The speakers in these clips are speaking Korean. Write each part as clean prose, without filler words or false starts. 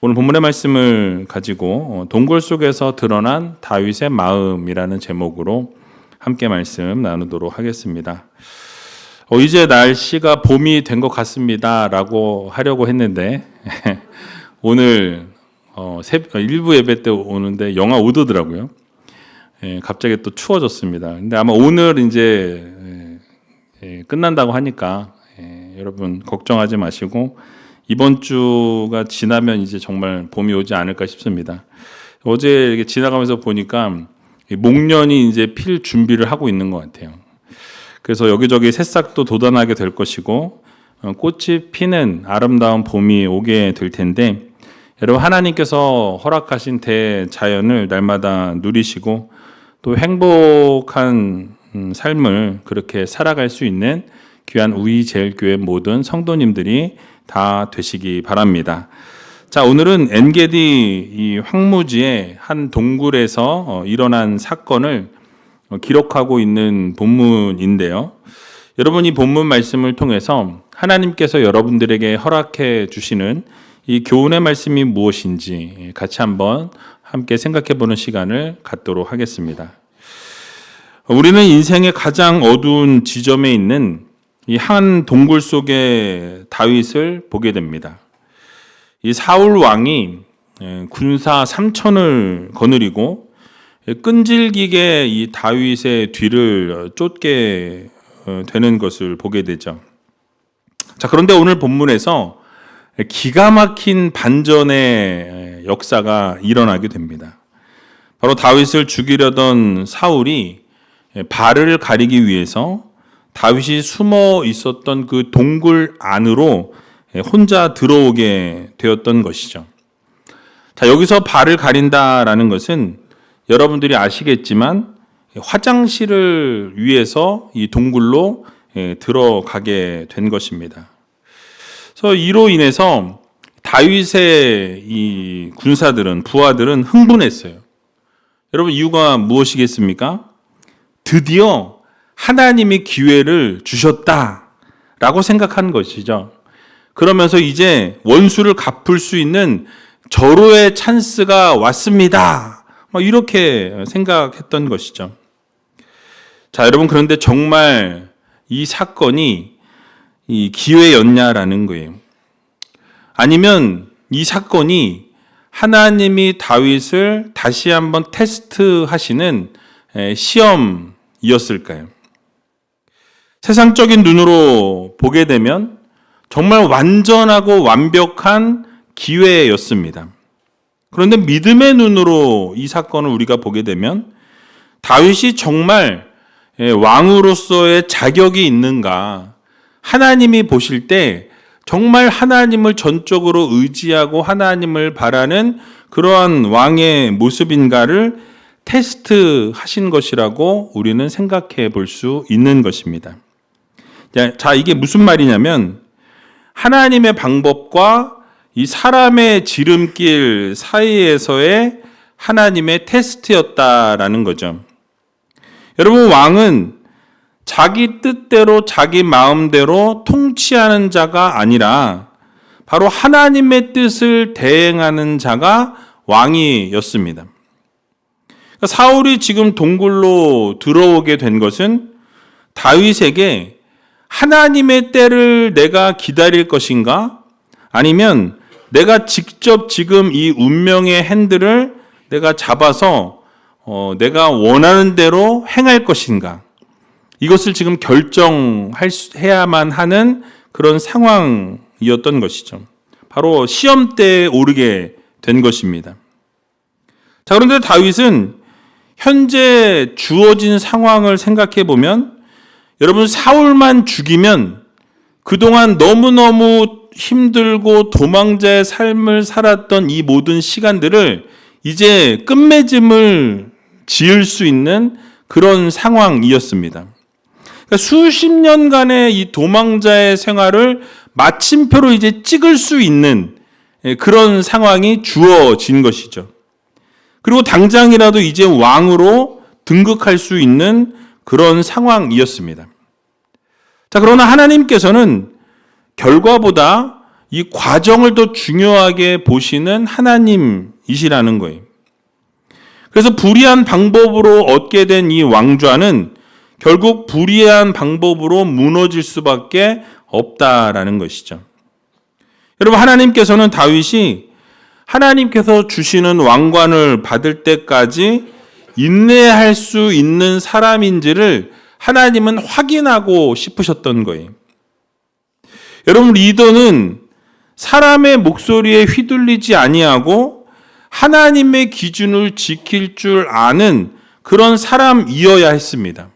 오늘 본문의 말씀을 가지고 동굴 속에서 드러난 다윗의 마음이라는 제목으로 함께 말씀 나누도록 하겠습니다. 이제 날씨가 봄이 된 것 같습니다 라고 하려고 했는데 오늘 일부 예배 때 오는데 영하 5도더라고요. 갑자기 또 추워졌습니다. 근데 아마 오늘 이제 끝난다고 하니까 여러분 걱정하지 마시고 이번 주가 지나면 이제 정말 봄이 오지 않을까 싶습니다. 어제 이렇게 지나가면서 보니까 목련이 이제 필 준비를 하고 있는 것 같아요. 그래서 여기저기 새싹도 돋아나게 될 것이고 꽃이 피는 아름다운 봄이 오게 될 텐데, 여러분 하나님께서 허락하신 대자연을 날마다 누리시고 또 행복한 삶을 그렇게 살아갈 수 있는 귀한 우이제일교회 모든 성도님들이 다 되시기 바랍니다. 자, 오늘은 엔게디 이 황무지의 한 동굴에서 일어난 사건을 기록하고 있는 본문인데요. 여러분, 이 본문 말씀을 통해서 하나님께서 여러분들에게 허락해 주시는 이 교훈의 말씀이 무엇인지 같이 한번 함께 생각해 보는 시간을 갖도록 하겠습니다. 우리는 인생의 가장 어두운 지점에 있는 이 한 동굴 속에 다윗을 보게 됩니다. 이 사울 왕이 군사 3,000을 거느리고 끈질기게 이 다윗의 뒤를 쫓게 되는 것을 보게 되죠. 자, 그런데 오늘 본문에서 기가 막힌 반전의 역사가 일어나게 됩니다. 바로 다윗을 죽이려던 사울이 발을 가리기 위해서 다윗이 숨어 있었던 그 동굴 안으로 혼자 들어오게 되었던 것이죠. 자, 여기서 발을 가린다라는 것은 여러분들이 아시겠지만 화장실을 위해서 이 동굴로 들어가게 된 것입니다. 그래서 이로 인해서 다윗의 이 군사들은, 부하들은 흥분했어요. 여러분, 이유가 무엇이겠습니까? 드디어 하나님이 기회를 주셨다라고 생각한 것이죠. 그러면서 이제 원수를 갚을 수 있는 절호의 찬스가 왔습니다. 이렇게 생각했던 것이죠. 자, 여러분, 그런데 정말 이 사건이 이 기회였냐라는 거예요. 아니면 이 사건이 하나님이 다윗을 다시 한번 테스트하시는 시험이었을까요? 세상적인 눈으로 보게 되면 정말 완전하고 완벽한 기회였습니다. 그런데 믿음의 눈으로 이 사건을 우리가 보게 되면 다윗이 정말 왕으로서의 자격이 있는가, 하나님이 보실 때 정말 하나님을 전적으로 의지하고 하나님을 바라는 그러한 왕의 모습인가를 테스트하신 것이라고 우리는 생각해 볼 수 있는 것입니다. 자, 이게 무슨 말이냐면 하나님의 방법과 이 사람의 지름길 사이에서의 하나님의 테스트였다라는 거죠. 여러분, 왕은 자기 뜻대로 자기 마음대로 통치하는 자가 아니라 바로 하나님의 뜻을 대행하는 자가 왕이었습니다. 그러니까 사울이 지금 동굴로 들어오게 된 것은 다윗에게 하나님의 때를 내가 기다릴 것인가? 아니면 내가 직접 지금 이 운명의 핸들을 내가 잡아서 내가 원하는 대로 행할 것인가? 이것을 지금 결정해야만 하는 그런 상황이었던 것이죠. 바로 시험대에 오르게 된 것입니다. 자, 그런데 다윗은 현재 주어진 상황을 생각해 보면, 여러분, 사울만 죽이면 그동안 너무너무 힘들고 도망자의 삶을 살았던 이 모든 시간들을 이제 끝맺음을 지을 수 있는 그런 상황이었습니다. 그러니까 수십 년간의 이 도망자의 생활을 마침표로 이제 찍을 수 있는 그런 상황이 주어진 것이죠. 그리고 당장이라도 이제 왕으로 등극할 수 있는 그런 상황이었습니다. 자, 그러나 하나님께서는 결과보다 이 과정을 더 중요하게 보시는 하나님이시라는 거예요. 그래서 불의한 방법으로 얻게 된 이 왕좌는 결국 불의한 방법으로 무너질 수밖에 없다라는 것이죠. 여러분, 하나님께서는 다윗이 하나님께서 주시는 왕관을 받을 때까지 인내할 수 있는 사람인지를 하나님은 확인하고 싶으셨던 거예요. 여러분, 리더는 사람의 목소리에 휘둘리지 아니하고 하나님의 기준을 지킬 줄 아는 그런 사람이어야 했습니다.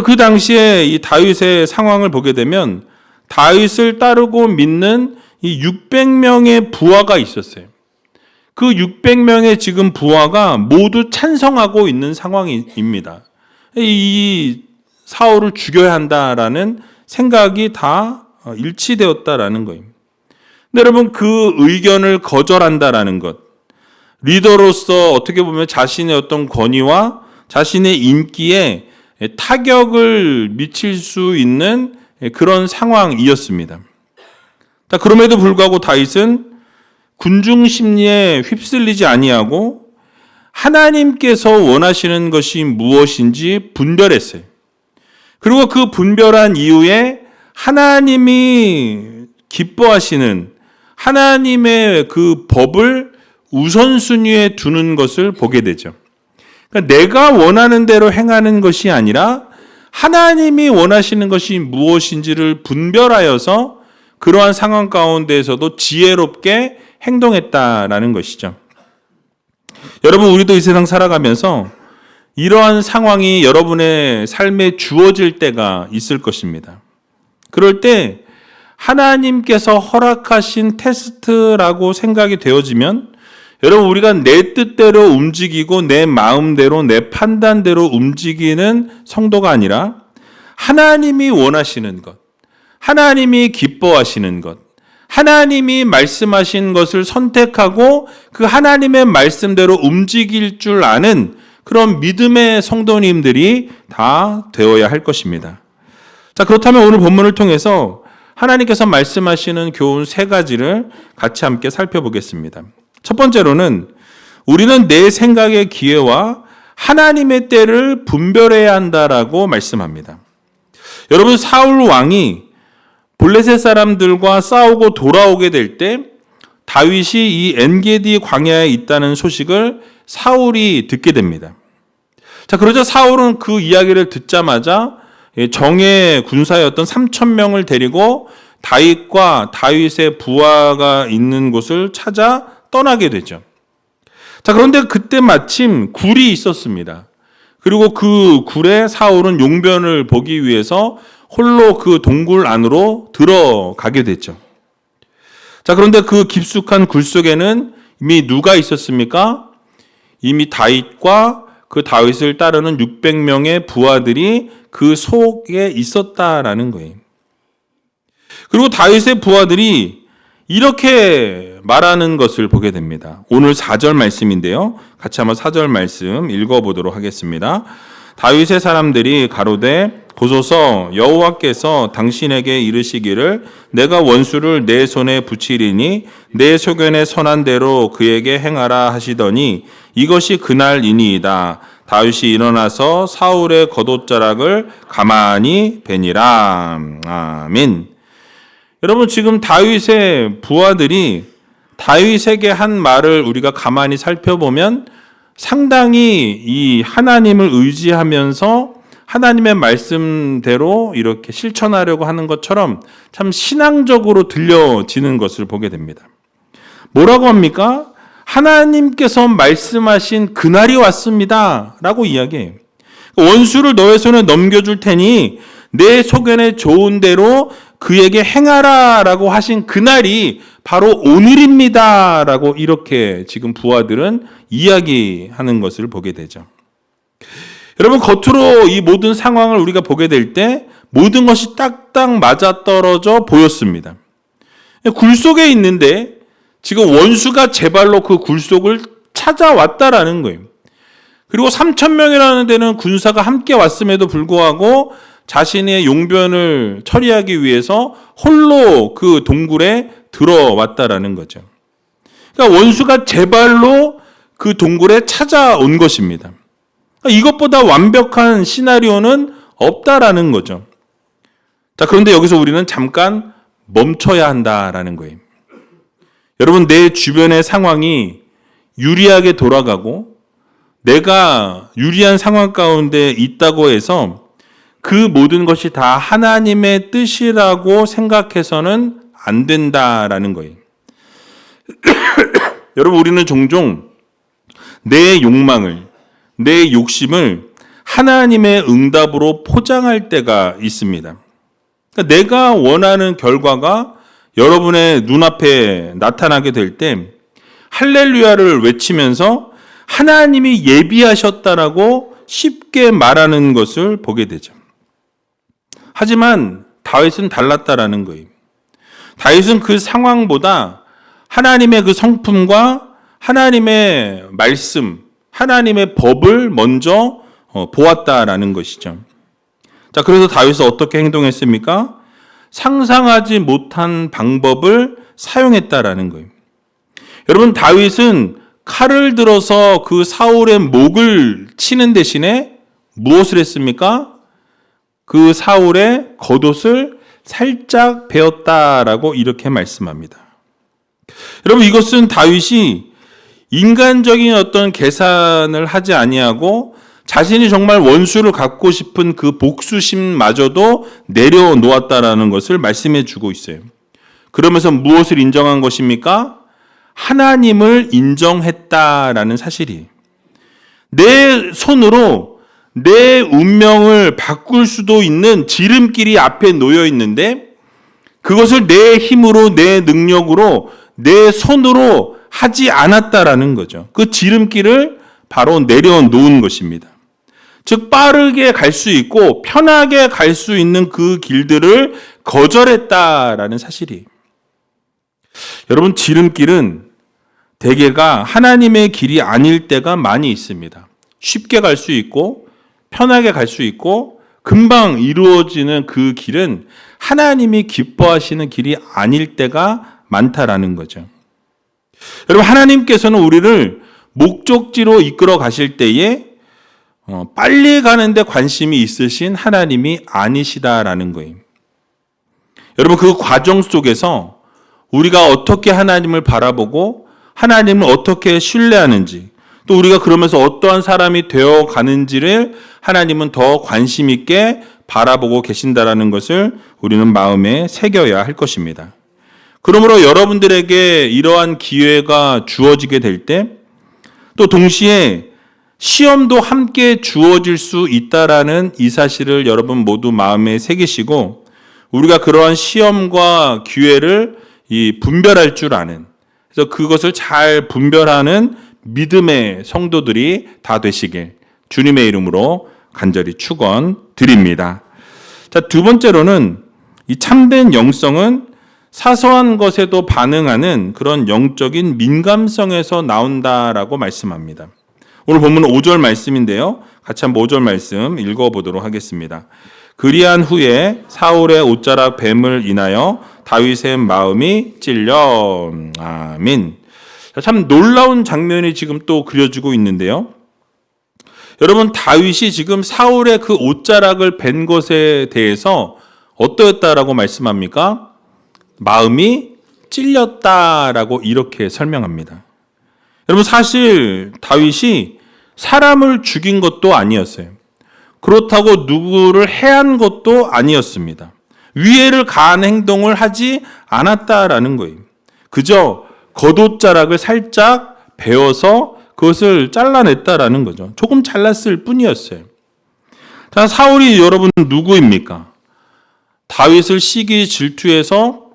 그 당시에 이 다윗의 상황을 보게 되면 다윗을 따르고 믿는 이 600명의 부하가 있었어요. 그 600명의 지금 부하가 모두 찬성하고 있는 상황입니다. 이 사울을 죽여야 한다라는 생각이 다 일치되었다라는 거예요. 근데 여러분, 그 의견을 거절한다라는 것, 리더로서 어떻게 보면 자신의 어떤 권위와 자신의 인기에 타격을 미칠 수 있는 그런 상황이었습니다. 그럼에도 불구하고 다윗은 군중 심리에 휩쓸리지 아니하고 하나님께서 원하시는 것이 무엇인지 분별했어요. 그리고 그 분별한 이후에 하나님이 기뻐하시는 하나님의 그 법을 우선순위에 두는 것을 보게 되죠. 그러니까 내가 원하는 대로 행하는 것이 아니라 하나님이 원하시는 것이 무엇인지를 분별하여서 그러한 상황 가운데에서도 지혜롭게 행동했다라는 것이죠. 여러분, 우리도 이 세상 살아가면서 이러한 상황이 여러분의 삶에 주어질 때가 있을 것입니다. 그럴 때 하나님께서 허락하신 테스트라고 생각이 되어지면 여러분, 우리가 내 뜻대로 움직이고 내 마음대로 내 판단대로 움직이는 성도가 아니라 하나님이 원하시는 것, 하나님이 기뻐하시는 것, 하나님이 말씀하신 것을 선택하고 그 하나님의 말씀대로 움직일 줄 아는 그런 믿음의 성도님들이 다 되어야 할 것입니다. 자, 그렇다면 오늘 본문을 통해서 하나님께서 말씀하시는 교훈 3가지를 같이 함께 살펴보겠습니다. 첫 번째로는 우리는 내 생각의 기회와 하나님의 때를 분별해야 한다라고 말씀합니다. 여러분, 사울 왕이 블레셋 사람들과 싸우고 돌아오게 될 때 다윗이 이 엔게디 광야에 있다는 소식을 사울이 듣게 됩니다. 자, 그러자 사울은 그 이야기를 듣자마자 정예 군사였던 3,000명을 데리고 다윗과 다윗의 부하가 있는 곳을 찾아 떠나게 되죠. 자, 그런데 그때 마침 굴이 있었습니다. 그리고 그 굴에 사울은 용변을 보기 위해서 홀로 그 동굴 안으로 들어가게 됐죠. 자, 그런데 그 깊숙한 굴 속에는 이미 누가 있었습니까? 이미 다윗과 그 다윗을 따르는 600명의 부하들이 그 속에 있었다라는 거예요. 그리고 다윗의 부하들이 이렇게 말하는 것을 보게 됩니다. 오늘 4절 말씀인데요. 같이 한번 4절 말씀 읽어보도록 하겠습니다. 다윗의 사람들이 가로되 보소서, 여호와께서 당신에게 이르시기를 내가 원수를 내 손에 붙이리니 내 소견에 선한 대로 그에게 행하라 하시더니 이것이 그날이니이다. 다윗이 일어나서 사울의 겉옷자락을 가만히 베니라. 아멘. 여러분, 지금 다윗의 부하들이 다윗에게 한 말을 우리가 가만히 살펴보면 상당히 이 하나님을 의지하면서 하나님의 말씀대로 이렇게 실천하려고 하는 것처럼 참 신앙적으로 들려지는 것을 보게 됩니다. 뭐라고 합니까? 하나님께서 말씀하신 그날이 왔습니다 라고 이야기해요. 원수를 너의 손에 넘겨줄 테니 내 소견에 좋은 대로 그에게 행하라 라고 하신 그날이 바로 오늘입니다 라고 이렇게 지금 부하들은 이야기하는 것을 보게 되죠. 여러분, 겉으로 이 모든 상황을 우리가 보게 될 때 모든 것이 딱딱 맞아떨어져 보였습니다. 굴 속에 있는데 지금 원수가 제 발로 그 굴 속을 찾아왔다라는 거예요. 그리고 3,000명이라는 데는 군사가 함께 왔음에도 불구하고 자신의 용변을 처리하기 위해서 홀로 그 동굴에 들어왔다라는 거죠. 그러니까 원수가 제 발로 그 동굴에 찾아온 것입니다. 이것보다 완벽한 시나리오는 없다라는 거죠. 자, 그런데 여기서 우리는 잠깐 멈춰야 한다라는 거예요. 여러분, 내 주변의 상황이 유리하게 돌아가고 내가 유리한 상황 가운데 있다고 해서 그 모든 것이 다 하나님의 뜻이라고 생각해서는 안 된다라는 거예요. 여러분, 우리는 종종 내 욕망을, 내 욕심을 하나님의 응답으로 포장할 때가 있습니다. 그러니까 내가 원하는 결과가 여러분의 눈앞에 나타나게 될 때 할렐루야를 외치면서 하나님이 예비하셨다라고 쉽게 말하는 것을 보게 되죠. 하지만 다윗은 달랐다라는 거예요. 다윗은 그 상황보다 하나님의 그 성품과 하나님의 말씀, 하나님의 법을 먼저 보았다라는 것이죠. 자, 그래서 다윗은 어떻게 행동했습니까? 상상하지 못한 방법을 사용했다라는 거예요. 여러분, 다윗은 칼을 들어서 그 사울의 목을 치는 대신에 무엇을 했습니까? 그 사울의 겉옷을 살짝 베었다라고 이렇게 말씀합니다. 여러분, 이것은 다윗이 인간적인 어떤 계산을 하지 아니하고 자신이 정말 원수를 갚고 싶은 그 복수심마저도 내려놓았다라는 것을 말씀해 주고 있어요. 그러면서 무엇을 인정한 것입니까? 하나님을 인정했다라는 사실이. 내 손으로 내 운명을 바꿀 수도 있는 지름길이 앞에 놓여 있는데 그것을 내 힘으로, 내 능력으로, 내 손으로 하지 않았다라는 거죠. 그 지름길을 바로 내려놓은 것입니다. 즉, 빠르게 갈 수 있고 편하게 갈 수 있는 그 길들을 거절했다라는 사실이. 여러분, 지름길은 대개가 하나님의 길이 아닐 때가 많이 있습니다. 쉽게 갈 수 있고 편하게 갈 수 있고 금방 이루어지는 그 길은 하나님이 기뻐하시는 길이 아닐 때가 많다라는 거죠. 여러분, 하나님께서는 우리를 목적지로 이끌어 가실 때에 빨리 가는데 관심이 있으신 하나님이 아니시다라는 거예요. 여러분, 그 과정 속에서 우리가 어떻게 하나님을 바라보고 하나님을 어떻게 신뢰하는지, 또 우리가 그러면서 어떠한 사람이 되어 가는지를 하나님은 더 관심 있게 바라보고 계신다라는 것을 우리는 마음에 새겨야 할 것입니다. 그러므로 여러분들에게 이러한 기회가 주어지게 될 때, 또 동시에 시험도 함께 주어질 수 있다라는 이 사실을 여러분 모두 마음에 새기시고, 우리가 그러한 시험과 기회를 분별할 줄 아는, 그래서 그것을 잘 분별하는 믿음의 성도들이 다 되시길 주님의 이름으로 간절히 축원드립니다. 자, 두 번째로는 이 참된 영성은 사소한 것에도 반응하는 그런 영적인 민감성에서 나온다라고 말씀합니다. 오늘 본문은 5절 말씀인데요. 같이 한번 5절 말씀 읽어보도록 하겠습니다. 그리한 후에 사울의 옷자락 뱀을 인하여 다윗의 마음이 찔려. 아멘. 참 놀라운 장면이 지금 또 그려지고 있는데요. 여러분, 다윗이 지금 사울의 그 옷자락을 벤 것에 대해서 어떠했다라고 말씀합니까? 마음이 찔렸다라고 이렇게 설명합니다. 여러분, 사실 다윗이 사람을 죽인 것도 아니었어요. 그렇다고 누구를 해한 것도 아니었습니다. 위해를 가한 행동을 하지 않았다라는 거예요. 그저 겉옷자락을 살짝 베어서 그것을 잘라냈다라는 거죠. 조금 잘랐을 뿐이었어요. 자, 사울이 여러분 누구입니까? 다윗을 시기 질투해서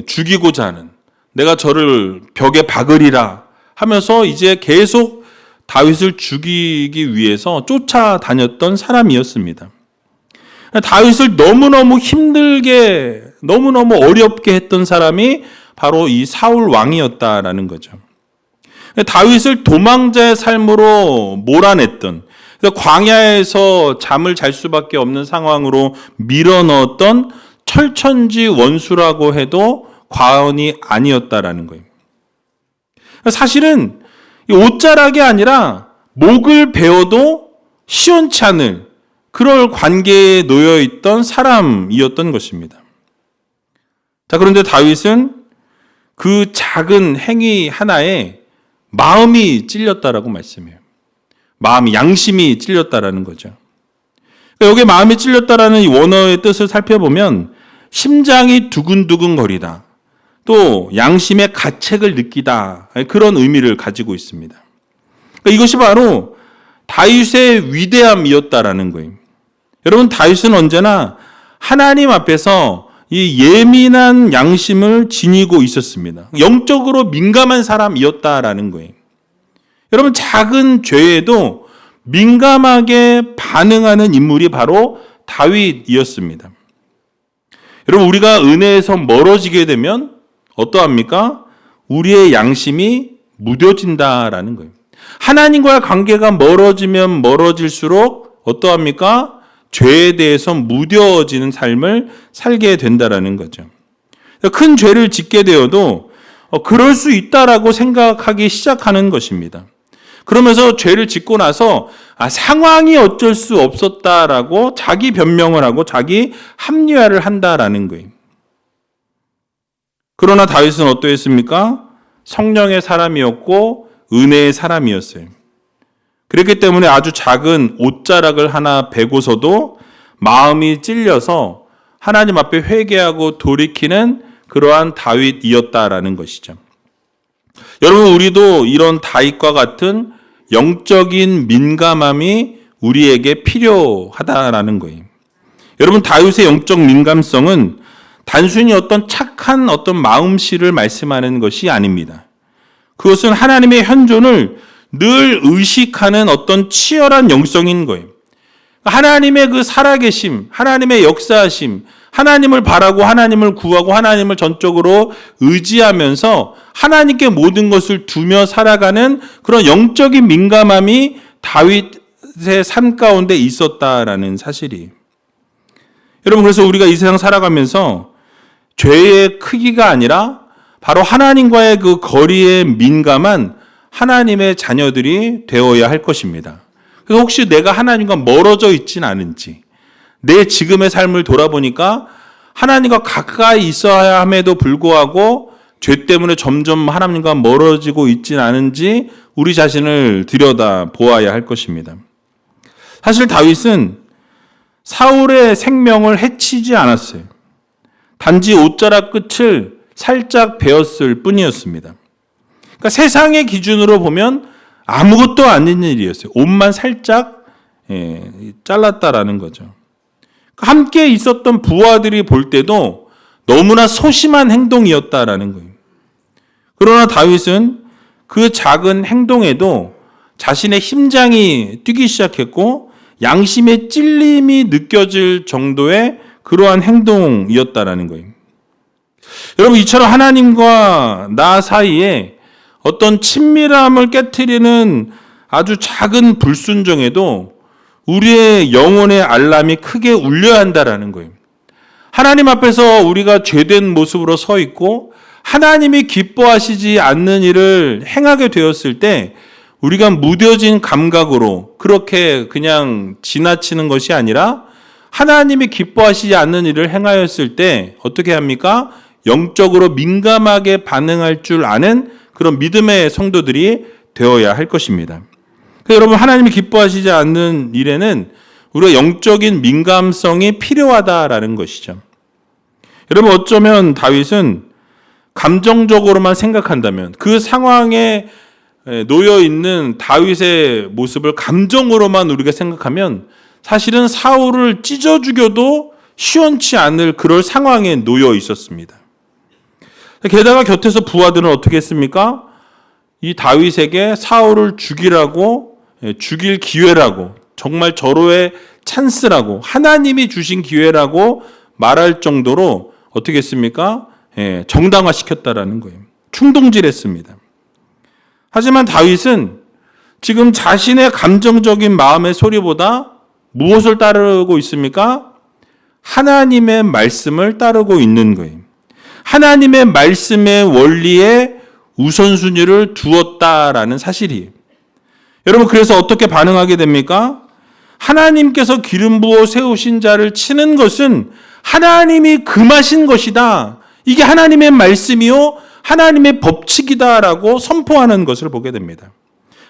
죽이고자 하는, 내가 저를 벽에 박으리라 하면서 이제 계속 다윗을 죽이기 위해서 쫓아다녔던 사람이었습니다. 다윗을 너무너무 힘들게, 너무너무 어렵게 했던 사람이 바로 이 사울 왕이었다라는 거죠. 다윗을 도망자의 삶으로 몰아냈던, 그래서 광야에서 잠을 잘 수밖에 없는 상황으로 밀어넣었던 철천지 원수라고 해도 과언이 아니었다라는 거예요. 사실은 옷자락이 아니라 목을 베어도 시원치 않을 그럴 관계에 놓여 있던 사람이었던 것입니다. 자, 그런데 다윗은 그 작은 행위 하나에 마음이 찔렸다라고 말씀해요. 마음이, 양심이 찔렸다라는 거죠. 여기 마음이 찔렸다라는 이 원어의 뜻을 살펴보면 심장이 두근두근 거리다, 또 양심의 가책을 느끼다, 그런 의미를 가지고 있습니다. 이것이 바로 다윗의 위대함이었다라는 거예요. 여러분, 다윗은 언제나 하나님 앞에서 이 예민한 양심을 지니고 있었습니다. 영적으로 민감한 사람이었다라는 거예요. 여러분, 작은 죄에도 민감하게 반응하는 인물이 바로 다윗이었습니다. 여러분, 우리가 은혜에서 멀어지게 되면 어떠합니까? 우리의 양심이 무뎌진다라는 거예요. 하나님과의 관계가 멀어지면 멀어질수록 어떠합니까? 죄에 대해서 무뎌지는 삶을 살게 된다라는 거죠. 큰 죄를 짓게 되어도 그럴 수 있다라고 생각하기 시작하는 것입니다. 그러면서 죄를 짓고 나서 상황이 어쩔 수 없었다라고 자기 변명을 하고 자기 합리화를 한다라는 거예요. 그러나 다윗은 어떠했습니까? 성령의 사람이었고 은혜의 사람이었어요. 그렇기 때문에 아주 작은 옷자락을 하나 베고서도 마음이 찔려서 하나님 앞에 회개하고 돌이키는 그러한 다윗이었다라는 것이죠. 여러분, 우리도 이런 다윗과 같은 영적인 민감함이 우리에게 필요하다라는 거예요. 여러분, 다윗의 영적 민감성은 단순히 어떤 착한 어떤 마음씨를 말씀하는 것이 아닙니다. 그것은 하나님의 현존을 늘 의식하는 어떤 치열한 영성인 거예요. 하나님의 그 살아계심, 하나님의 역사하심, 하나님을 바라고 하나님을 구하고 하나님을 전적으로 의지하면서 하나님께 모든 것을 두며 살아가는 그런 영적인 민감함이 다윗의 삶 가운데 있었다라는 사실이에요. 여러분, 그래서 우리가 이 세상 살아가면서 죄의 크기가 아니라 바로 하나님과의 그 거리에 민감한 하나님의 자녀들이 되어야 할 것입니다. 그래서 혹시 내가 하나님과 멀어져 있진 않은지, 내 지금의 삶을 돌아보니까 하나님과 가까이 있어야 함에도 불구하고 죄 때문에 점점 하나님과 멀어지고 있진 않은지 우리 자신을 들여다 보아야 할 것입니다. 사실 다윗은 사울의 생명을 해치지 않았어요. 단지 옷자락 끝을 살짝 베었을 뿐이었습니다. 그러니까 세상의 기준으로 보면 아무것도 아닌 일이었어요. 옷만 살짝 잘랐다라는 거죠. 함께 있었던 부하들이 볼 때도 너무나 소심한 행동이었다라는 거예요. 그러나 다윗은 그 작은 행동에도 자신의 심장이 뛰기 시작했고 양심의 찔림이 느껴질 정도의 그러한 행동이었다라는 거예요. 여러분, 이처럼 하나님과 나 사이에 어떤 친밀함을 깨트리는 아주 작은 불순종에도 우리의 영혼의 알람이 크게 울려야 한다라는 거예요. 하나님 앞에서 우리가 죄된 모습으로 서 있고 하나님이 기뻐하시지 않는 일을 행하게 되었을 때 우리가 무뎌진 감각으로 그렇게 그냥 지나치는 것이 아니라 하나님이 기뻐하시지 않는 일을 행하였을 때 어떻게 합니까? 영적으로 민감하게 반응할 줄 아는 그런 믿음의 성도들이 되어야 할 것입니다. 여러분, 하나님이 기뻐하시지 않는 일에는 우리가 영적인 민감성이 필요하다라는 것이죠. 여러분, 어쩌면 다윗은 감정적으로만 생각한다면 그 상황에 놓여 있는 다윗의 모습을 감정으로만 우리가 생각하면 사실은 사울을 찢어 죽여도 시원치 않을 그럴 상황에 놓여 있었습니다. 게다가 곁에서 부하들은 어떻게 했습니까? 이 다윗에게 사울을 죽이라고, 죽일 기회라고, 정말 절호의 찬스라고, 하나님이 주신 기회라고 말할 정도로 어떻게 했습니까? 정당화시켰다라는 거예요. 충동질했습니다. 하지만 다윗은 지금 자신의 감정적인 마음의 소리보다 무엇을 따르고 있습니까? 하나님의 말씀을 따르고 있는 거예요. 하나님의 말씀의 원리에 우선순위를 두었다라는 사실이에요. 여러분, 그래서 어떻게 반응하게 됩니까? 하나님께서 기름 부어 세우신 자를 치는 것은 하나님이 금하신 것이다. 이게 하나님의 말씀이요, 하나님의 법칙이다라고 선포하는 것을 보게 됩니다.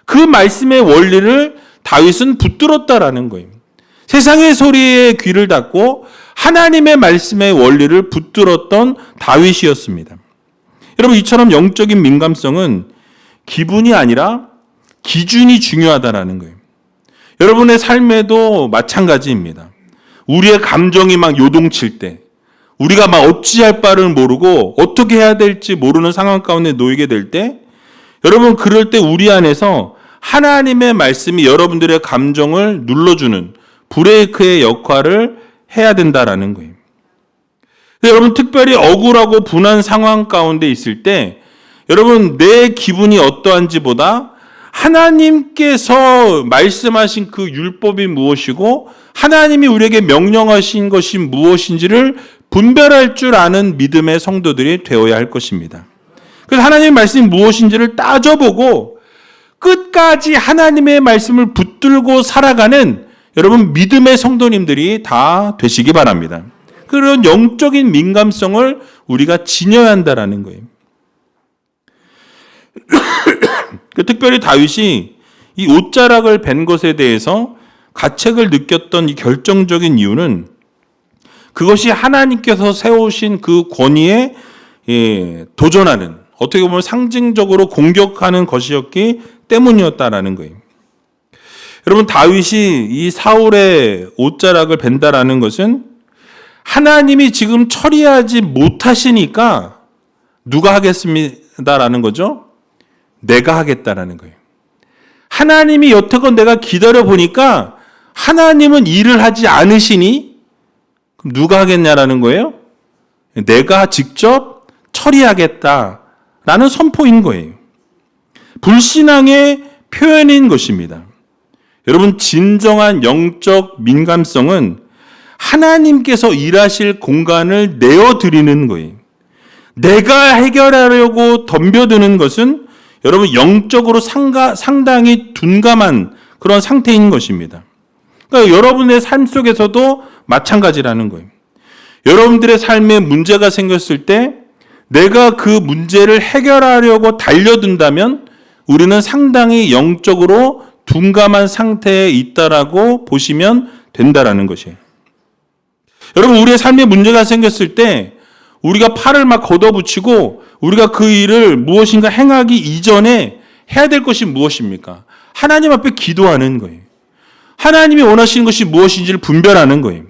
그 말씀의 원리를 다윗은 붙들었다라는 거예요. 세상의 소리에 귀를 닫고 하나님의 말씀의 원리를 붙들었던 다윗이었습니다. 여러분, 이처럼 영적인 민감성은 기분이 아니라 기준이 중요하다라는 거예요. 여러분의 삶에도 마찬가지입니다. 우리의 감정이 막 요동칠 때, 우리가 막 어찌할 바를 모르고 어떻게 해야 될지 모르는 상황 가운데 놓이게 될 때, 여러분, 그럴 때 우리 안에서 하나님의 말씀이 여러분들의 감정을 눌러주는 브레이크의 역할을 해야 된다라는 거예요. 여러분, 특별히 억울하고 분한 상황 가운데 있을 때 여러분, 내 기분이 어떠한지보다 하나님께서 말씀하신 그 율법이 무엇이고 하나님이 우리에게 명령하신 것이 무엇인지를 분별할 줄 아는 믿음의 성도들이 되어야 할 것입니다. 그래서 하나님의 말씀이 무엇인지를 따져보고 끝까지 하나님의 말씀을 붙들고 살아가는 여러분 믿음의 성도님들이 다 되시기 바랍니다. 그런 영적인 민감성을 우리가 지녀야 한다라는 거예요. 특별히 다윗이 이 옷자락을 벤 것에 대해서 가책을 느꼈던 이 결정적인 이유는 그것이 하나님께서 세우신 그 권위에 도전하는, 어떻게 보면 상징적으로 공격하는 것이었기 때문이었다라는 거예요. 여러분, 다윗이 이 사울의 옷자락을 벤다라는 것은 하나님이 지금 처리하지 못하시니까 누가 하겠습니다라는 거죠? 내가 하겠다라는 거예요. 하나님이 여태껏 내가 기다려 보니까 하나님은 일을 하지 않으시니 그럼 누가 하겠냐라는 거예요? 내가 직접 처리하겠다라는 선포인 거예요. 불신앙의 표현인 것입니다. 여러분, 진정한 영적 민감성은 하나님께서 일하실 공간을 내어드리는 거예요. 내가 해결하려고 덤벼드는 것은 여러분 영적으로 상당히 둔감한 그런 상태인 것입니다. 그러니까 여러분의 삶 속에서도 마찬가지라는 거예요. 여러분들의 삶에 문제가 생겼을 때 내가 그 문제를 해결하려고 달려든다면 우리는 상당히 영적으로 둔감한 상태에 있다라고 보시면 된다라는 것이에요. 여러분, 우리의 삶에 문제가 생겼을 때 우리가 팔을 막 걷어붙이고 우리가 그 일을 무엇인가 행하기 이전에 해야 될 것이 무엇입니까? 하나님 앞에 기도하는 거예요. 하나님이 원하시는 것이 무엇인지를 분별하는 거예요.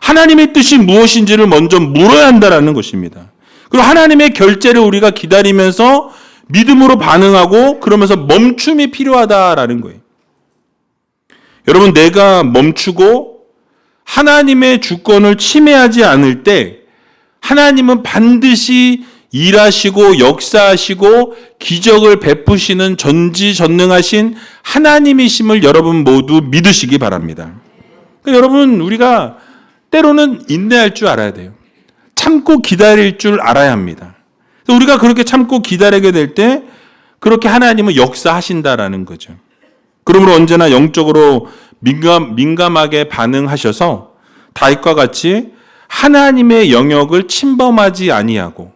하나님의 뜻이 무엇인지를 먼저 물어야 한다는 것입니다. 그리고 하나님의 결재를 우리가 기다리면서 믿음으로 반응하고 그러면서 멈춤이 필요하다라는 거예요. 여러분, 내가 멈추고 하나님의 주권을 침해하지 않을 때 하나님은 반드시 일하시고 역사하시고 기적을 베푸시는 전지전능하신 하나님이심을 여러분 모두 믿으시기 바랍니다. 그러니까 여러분, 우리가 때로는 인내할 줄 알아야 돼요. 참고 기다릴 줄 알아야 합니다. 우리가 그렇게 참고 기다리게 될 때 그렇게 하나님은 역사하신다라는 거죠. 그러므로 언제나 영적으로 민감하게 반응하셔서 다윗과 같이 하나님의 영역을 침범하지 아니하고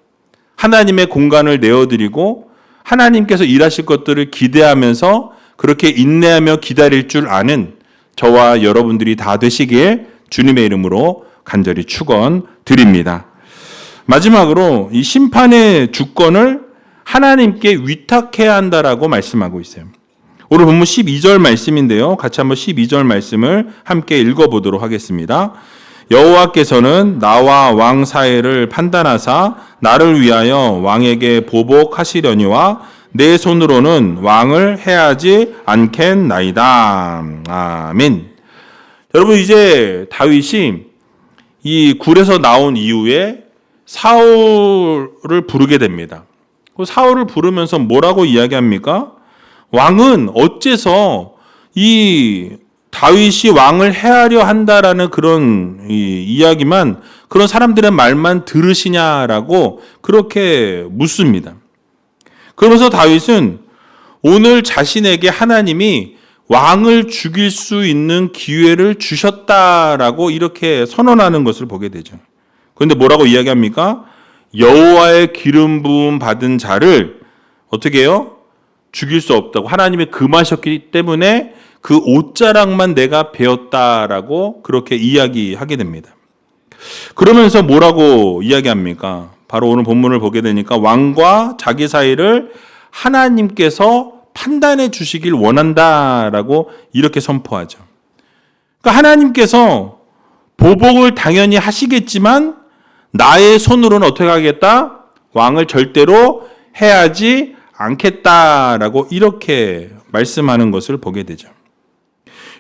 하나님의 공간을 내어드리고 하나님께서 일하실 것들을 기대하면서 그렇게 인내하며 기다릴 줄 아는 저와 여러분들이 다 되시기에 주님의 이름으로 간절히 축원드립니다. 마지막으로 이 심판의 주권을 하나님께 위탁해야 한다라고 말씀하고 있어요. 오늘 본문 12절 말씀인데요. 같이 한번 12절 말씀을 함께 읽어보도록 하겠습니다. 여호와께서는 나와 왕 사이를 판단하사 나를 위하여 왕에게 보복하시려니와 내 손으로는 왕을 해하지 않겠나이다. 아멘. 여러분, 이제 다윗이 이 굴에서 나온 이후에 사울을 부르게 됩니다. 사울을 부르면서 뭐라고 이야기합니까? 왕은 어째서 이 다윗이 왕을 해하려 한다라는 그런 이야기만, 그런 사람들의 말만 들으시냐라고 그렇게 묻습니다. 그러면서 다윗은 오늘 자신에게 하나님이 왕을 죽일 수 있는 기회를 주셨다라고 이렇게 선언하는 것을 보게 되죠. 그런데 뭐라고 이야기합니까? 여호와의 기름 부음 받은 자를 어떻게 해요? 죽일 수 없다고. 하나님이 금하셨기 때문에 그 옷자락만 내가 베었다라고 그렇게 이야기하게 됩니다. 그러면서 뭐라고 이야기합니까? 바로 오늘 본문을 보게 되니까 왕과 자기 사이를 하나님께서 판단해 주시길 원한다라고 이렇게 선포하죠. 그러니까 하나님께서 보복을 당연히 하시겠지만 나의 손으로는 어떻게 하겠다? 왕을 절대로 해하지 않겠다라고 이렇게 말씀하는 것을 보게 되죠.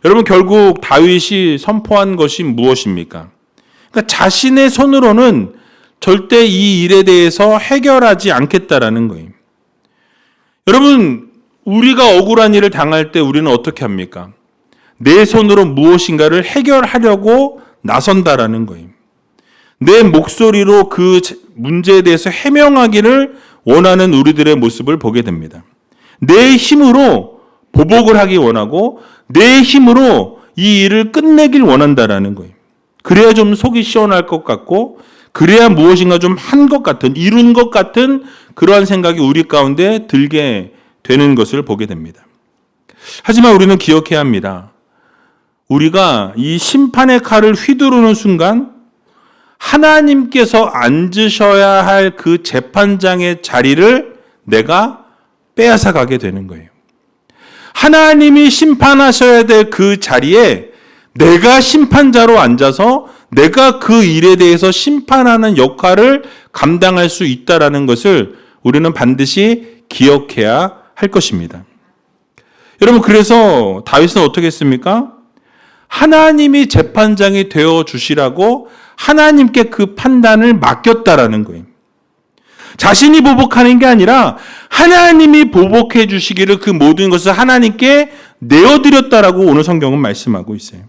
여러분, 결국 다윗이 선포한 것이 무엇입니까? 그러니까 자신의 손으로는 절대 이 일에 대해서 해결하지 않겠다라는 거예요. 여러분, 우리가 억울한 일을 당할 때 우리는 어떻게 합니까? 내 손으로 무엇인가를 해결하려고 나선다라는 거예요. 내 목소리로 그 문제에 대해서 해명하기를 원하는 우리들의 모습을 보게 됩니다. 내 힘으로 보복을 하기 원하고 내 힘으로 이 일을 끝내길 원한다라는 거예요. 그래야 좀 속이 시원할 것 같고, 그래야 무엇인가 좀 한 것 같은, 이룬 것 같은 그러한 생각이 우리 가운데 들게 되는 것을 보게 됩니다. 하지만 우리는 기억해야 합니다. 우리가 이 심판의 칼을 휘두르는 순간 하나님께서 앉으셔야 할 그 재판장의 자리를 내가 빼앗아 가게 되는 거예요. 하나님이 심판하셔야 될 그 자리에 내가 심판자로 앉아서 내가 그 일에 대해서 심판하는 역할을 감당할 수 있다라는 것을 우리는 반드시 기억해야 할 것입니다. 여러분, 그래서 다윗은 어떻게 했습니까? 하나님이 재판장이 되어 주시라고 하나님께 그 판단을 맡겼다라는 거예요. 자신이 보복하는 게 아니라 하나님이 보복해 주시기를 그 모든 것을 하나님께 내어드렸다라고 오늘 성경은 말씀하고 있어요.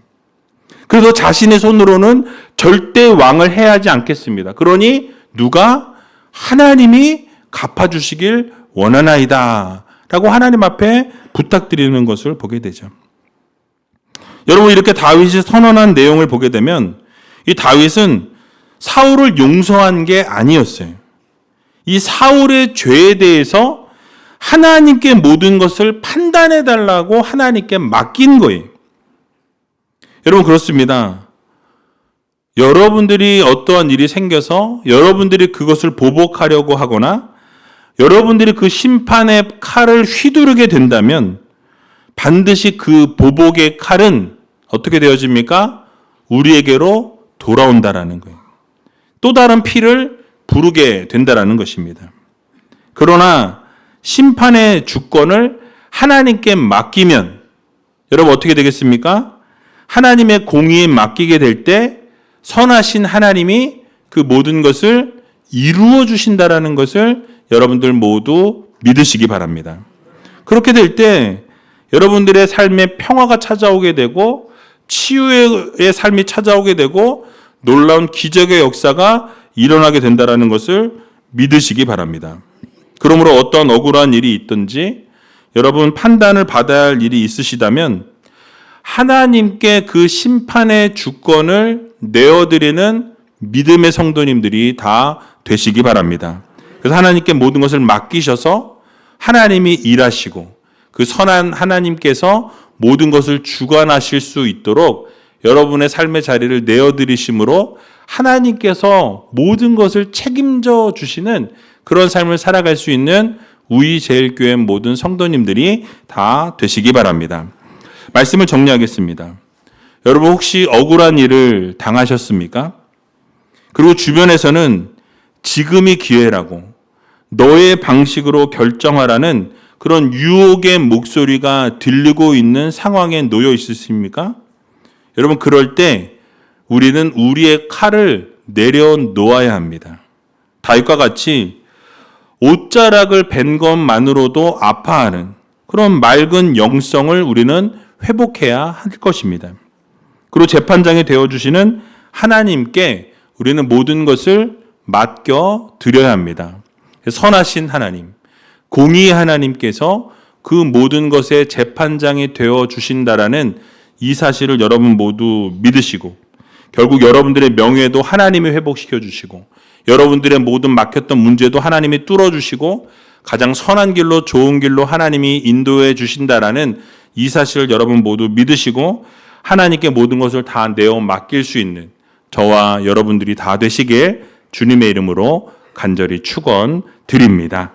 그래서 자신의 손으로는 절대 왕을 해하지 않겠습니다. 그러니 누가? 하나님이 갚아주시길 원하나이다 라고 하나님 앞에 부탁드리는 것을 보게 되죠. 여러분, 이렇게 다윗이 선언한 내용을 보게 되면 이 다윗은 사울을 용서한 게 아니었어요. 이 사울의 죄에 대해서 하나님께 모든 것을 판단해 달라고 하나님께 맡긴 거예요. 여러분, 그렇습니다. 여러분들이 어떠한 일이 생겨서 여러분들이 그것을 보복하려고 하거나 여러분들이 그 심판의 칼을 휘두르게 된다면 반드시 그 보복의 칼은 어떻게 되어집니까? 우리에게로 돌아온다라는 거예요. 또 다른 피를 부르게 된다라는 것입니다. 그러나 심판의 주권을 하나님께 맡기면 여러분 어떻게 되겠습니까? 하나님의 공의에 맡기게 될 때 선하신 하나님이 그 모든 것을 이루어 주신다라는 것을 여러분들 모두 믿으시기 바랍니다. 그렇게 될 때 여러분들의 삶에 평화가 찾아오게 되고 치유의 삶이 찾아오게 되고 놀라운 기적의 역사가 일어나게 된다라는 것을 믿으시기 바랍니다. 그러므로 어떤 억울한 일이 있든지 여러분 판단을 받아야 할 일이 있으시다면 하나님께 그 심판의 주권을 내어드리는 믿음의 성도님들이 다 되시기 바랍니다. 그래서 하나님께 모든 것을 맡기셔서 하나님이 일하시고 그 선한 하나님께서 모든 것을 주관하실 수 있도록 여러분의 삶의 자리를 내어드리심으로 하나님께서 모든 것을 책임져 주시는 그런 삶을 살아갈 수 있는 우이제일교회 모든 성도님들이 다 되시기 바랍니다. 말씀을 정리하겠습니다. 여러분 혹시 억울한 일을 당하셨습니까? 그리고 주변에서는 지금이 기회라고 너의 방식으로 결정하라는 그런 유혹의 목소리가 들리고 있는 상황에 놓여 있으십니까? 여러분 그럴 때 우리는 우리의 칼을 내려놓아야 합니다. 다윗과 같이 옷자락을 벤 것만으로도 아파하는, 그런 맑은 영성을 우리는 회복해야 할 것입니다. 그리고 재판장이 되어주시는 하나님께 우리는 모든 것을 맡겨 드려야 합니다. 선하신 하나님, 공의의 하나님께서 그 모든 것의 재판장이 되어주신다라는 이 사실을 여러분 모두 믿으시고 결국 여러분들의 명예도 하나님이 회복시켜 주시고 여러분들의 모든 막혔던 문제도 하나님이 뚫어주시고 가장 선한 길로 좋은 길로 하나님이 인도해 주신다라는 이 사실을 여러분 모두 믿으시고 하나님께 모든 것을 다 내어 맡길 수 있는 저와 여러분들이 다 되시길 주님의 이름으로 간절히 축원드립니다.